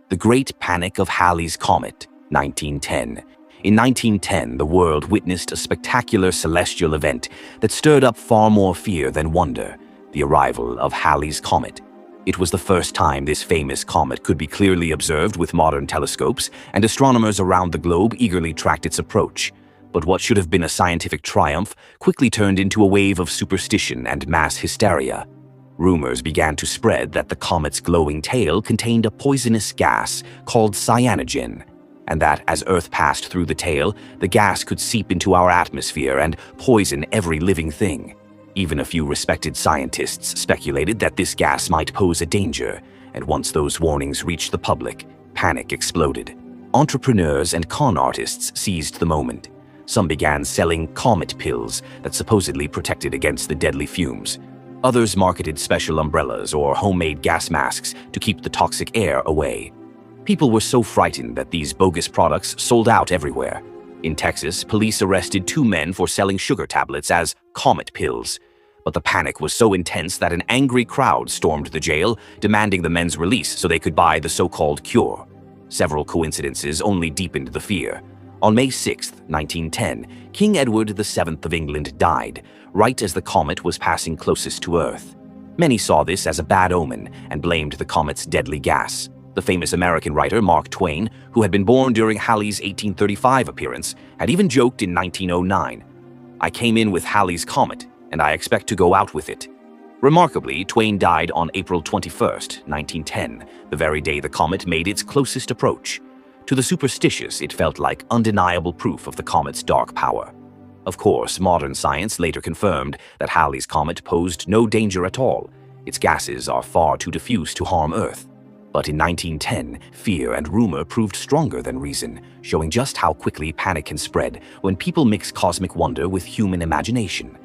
The Great Panic of Halley's Comet, 1910. In 1910, the world witnessed a spectacular celestial event that stirred up far more fear than wonder: the arrival of Halley's Comet. It was the first time this famous comet could be clearly observed with modern telescopes, and astronomers around the globe eagerly tracked its approach. But what should have been a scientific triumph quickly turned into a wave of superstition and mass hysteria. Rumors began to spread that the comet's glowing tail contained a poisonous gas called cyanogen, and that as Earth passed through the tail, the gas could seep into our atmosphere and poison every living thing. Even a few respected scientists speculated that this gas might pose a danger, and once those warnings reached the public, panic exploded. Entrepreneurs and con artists seized the moment. Some began selling comet pills that supposedly protected against the deadly fumes. Others marketed special umbrellas or homemade gas masks to keep the toxic air away. People were so frightened that these bogus products sold out everywhere. In Texas, police arrested 2 men for selling sugar tablets as comet pills. But the panic was so intense that an angry crowd stormed the jail, demanding the men's release so they could buy the so-called cure. Several coincidences only deepened the fear. On May 6, 1910, King Edward VII of England died, right as the comet was passing closest to Earth. Many saw this as a bad omen and blamed the comet's deadly gas. The famous American writer Mark Twain, who had been born during Halley's 1835 appearance, had even joked in 1909, "I came in with Halley's comet, and I expect to go out with it." Remarkably, Twain died on April 21, 1910, the very day the comet made its closest approach. To the superstitious, it felt like undeniable proof of the comet's dark power. Of course, modern science later confirmed that Halley's Comet posed no danger at all. Its gases are far too diffuse to harm Earth. But in 1910, fear and rumor proved stronger than reason, showing just how quickly panic can spread when people mix cosmic wonder with human imagination.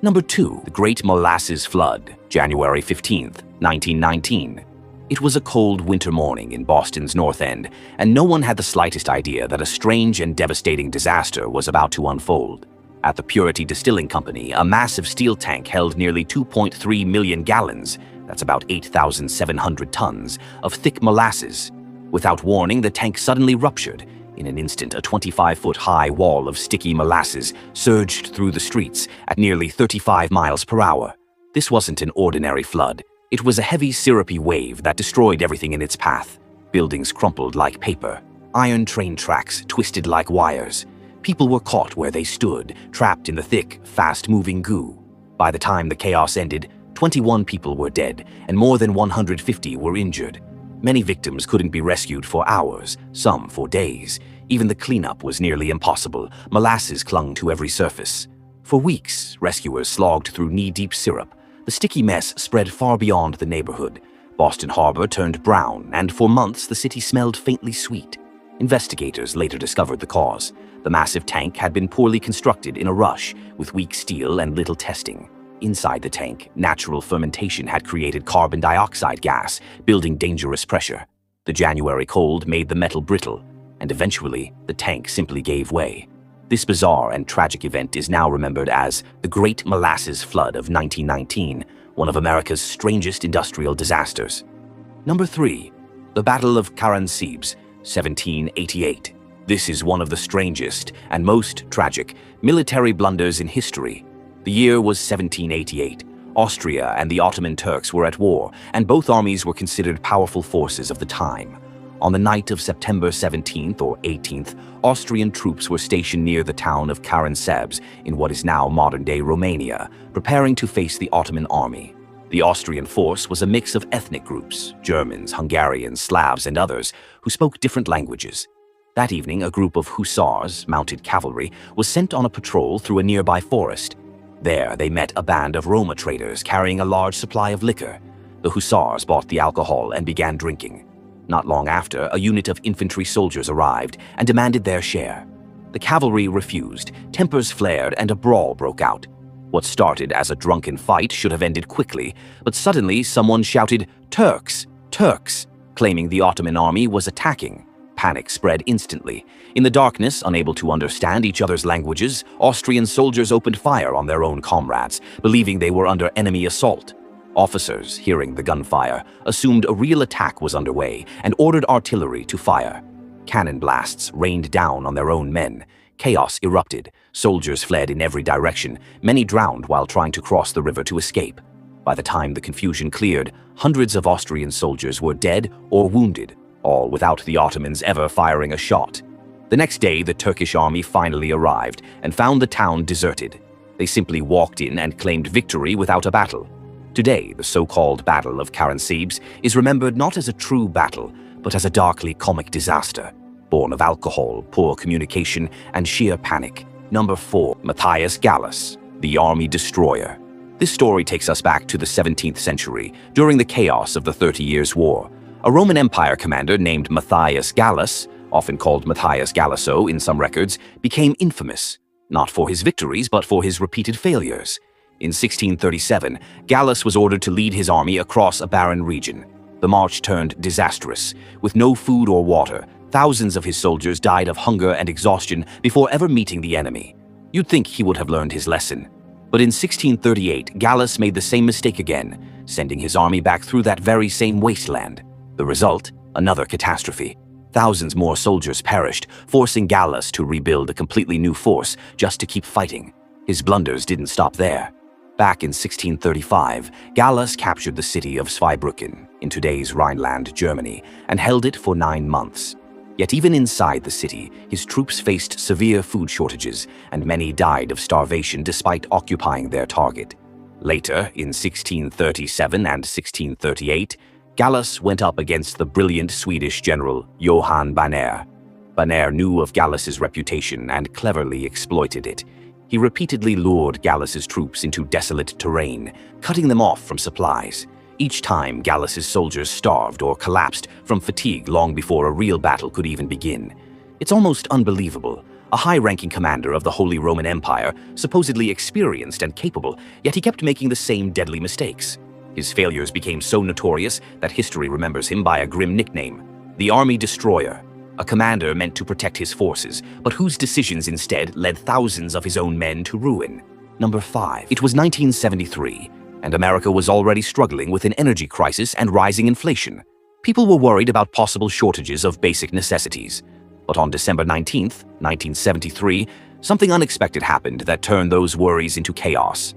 Number 2. The Great Molasses Flood, January 15, 1919. It was a cold winter morning in Boston's North End, and no one had the slightest idea that a strange and devastating disaster was about to unfold. At the Purity Distilling Company, a massive steel tank held nearly 2.3 million gallons, that's about 8,700 tons, of thick molasses. Without warning, the tank suddenly ruptured. In an instant, a 25-foot-high wall of sticky molasses surged through the streets at nearly 35 miles per hour. This wasn't an ordinary flood. It was a heavy, syrupy wave that destroyed everything in its path. Buildings crumpled like paper. Iron train tracks twisted like wires. People were caught where they stood, trapped in the thick, fast-moving goo. By the time the chaos ended, 21 people were dead, and more than 150 were injured. Many victims couldn't be rescued for hours, some for days. Even the cleanup was nearly impossible. Molasses clung to every surface. For weeks, rescuers slogged through knee-deep syrup. The sticky mess spread far beyond the neighborhood. Boston Harbor turned brown, and for months the city smelled faintly sweet. Investigators later discovered the cause. The massive tank had been poorly constructed in a rush, with weak steel and little testing. Inside the tank, natural fermentation had created carbon dioxide gas, building dangerous pressure. The January cold made the metal brittle, and eventually the tank simply gave way. This bizarre and tragic event is now remembered as the Great Molasses Flood of 1919, one of America's strangest industrial disasters. Number 3. The Battle of Karansebes, 1788. This is one of the strangest and most tragic military blunders in history. The year was 1788. Austria and the Ottoman Turks were at war, and both armies were considered powerful forces of the time. On the night of September 17th or 18th, Austrian troops were stationed near the town of Karansebes in what is now modern-day Romania, preparing to face the Ottoman army. The Austrian force was a mix of ethnic groups, Germans, Hungarians, Slavs, and others, who spoke different languages. That evening, a group of hussars, mounted cavalry, was sent on a patrol through a nearby forest. There, they met a band of Roma traders carrying a large supply of liquor. The hussars bought the alcohol and began drinking. Not long after, a unit of infantry soldiers arrived and demanded their share. The cavalry refused, tempers flared, and a brawl broke out. What started as a drunken fight should have ended quickly, but suddenly someone shouted, "Turks! Turks!" claiming the Ottoman army was attacking. Panic spread instantly. In the darkness, unable to understand each other's languages, Austrian soldiers opened fire on their own comrades, believing they were under enemy assault. Officers, hearing the gunfire, assumed a real attack was underway and ordered artillery to fire. Cannon blasts rained down on their own men. Chaos erupted. Soldiers fled in every direction. Many drowned while trying to cross the river to escape. By the time the confusion cleared, hundreds of Austrian soldiers were dead or wounded, all without the Ottomans ever firing a shot. The next day, the Turkish army finally arrived and found the town deserted. They simply walked in and claimed victory without a battle. Today, the so-called Battle of Karansebes is remembered not as a true battle, but as a darkly comic disaster, born of alcohol, poor communication, and sheer panic. Number 4. Matthias Gallus, the Army Destroyer. This story takes us back to the 17th century, during the chaos of the 30 Years' War. A Roman Empire commander named Matthias Gallus, often called Matthias Galliso in some records, became infamous, not for his victories but for his repeated failures. In 1637, Gallus was ordered to lead his army across a barren region. The march turned disastrous. With no food or water, thousands of his soldiers died of hunger and exhaustion before ever meeting the enemy. You'd think he would have learned his lesson. But in 1638, Gallus made the same mistake again, sending his army back through that very same wasteland. The result? Another catastrophe. Thousands more soldiers perished, forcing Gallus to rebuild a completely new force just to keep fighting. His blunders didn't stop there. Back in 1635, Gallus captured the city of Zweibrücken in today's Rhineland, Germany, and held it for 9 months. Yet even inside the city, his troops faced severe food shortages, and many died of starvation despite occupying their target. Later, in 1637 and 1638, Gallus went up against the brilliant Swedish general Johan Banér. Banér knew of Gallus's reputation and cleverly exploited it. He repeatedly lured Gallus's troops into desolate terrain, cutting them off from supplies. Each time, Gallus's soldiers starved or collapsed from fatigue long before a real battle could even begin. It's almost unbelievable. A high-ranking commander of the Holy Roman Empire, supposedly experienced and capable, yet he kept making the same deadly mistakes. His failures became so notorious that history remembers him by a grim nickname, the Army Destroyer. A commander meant to protect his forces, but whose decisions instead led thousands of his own men to ruin. Number 5. It was 1973, and America was already struggling with an energy crisis and rising inflation. People were worried about possible shortages of basic necessities. But on December 19th, 1973, something unexpected happened that turned those worries into chaos.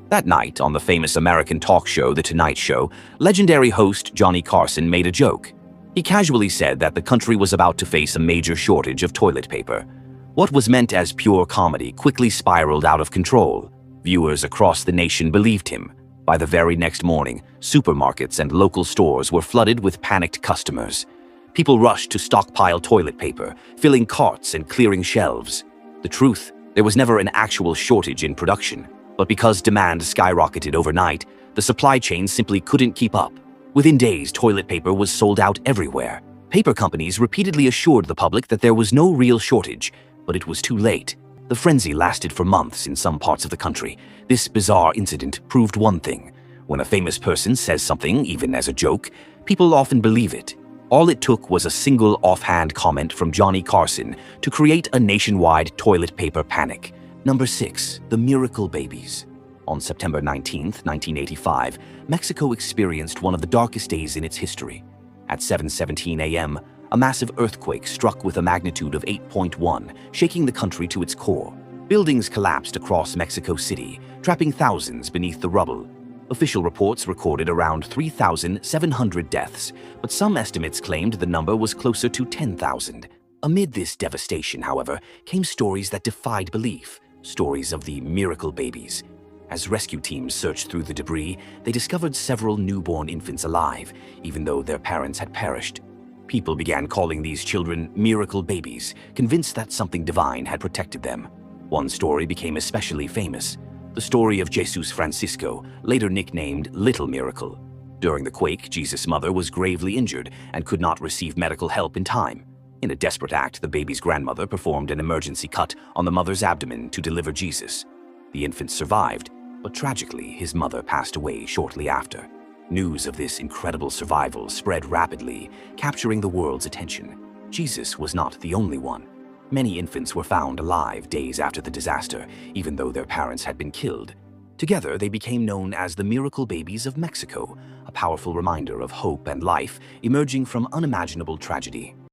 That night, on the famous American talk show The Tonight Show, legendary host Johnny Carson made a joke. He casually said that the country was about to face a major shortage of toilet paper. What was meant as pure comedy quickly spiraled out of control. Viewers across the nation believed him. By the very next morning, supermarkets and local stores were flooded with panicked customers. People rushed to stockpile toilet paper, filling carts and clearing shelves. The truth, there was never an actual shortage in production. But because demand skyrocketed overnight, the supply chain simply couldn't keep up. Within days, toilet paper was sold out everywhere. Paper companies repeatedly assured the public that there was no real shortage, but it was too late. The frenzy lasted for months in some parts of the country. This bizarre incident proved one thing. When a famous person says something, even as a joke, people often believe it. All it took was a single offhand comment from Johnny Carson to create a nationwide toilet paper panic. Number 6. The Miracle Babies. On September 19, 1985, Mexico experienced one of the darkest days in its history. At 7:17 a.m., a massive earthquake struck with a magnitude of 8.1, shaking the country to its core. Buildings collapsed across Mexico City, trapping thousands beneath the rubble. Official reports recorded around 3,700 deaths, but some estimates claimed the number was closer to 10,000. Amid this devastation, however, came stories that defied belief. Stories of the Miracle Babies. As rescue teams searched through the debris, they discovered several newborn infants alive, even though their parents had perished. People began calling these children Miracle Babies, convinced that something divine had protected them. One story became especially famous, the story of Jesus Francisco, later nicknamed Little Miracle. During the quake, Jesus' mother was gravely injured and could not receive medical help in time. In a desperate act, the baby's grandmother performed an emergency cut on the mother's abdomen to deliver Jesus. The infant survived, but tragically, his mother passed away shortly after. News of this incredible survival spread rapidly, capturing the world's attention. Jesus was not the only one. Many infants were found alive days after the disaster, even though their parents had been killed. Together, they became known as the Miracle Babies of Mexico, a powerful reminder of hope and life emerging from unimaginable tragedy.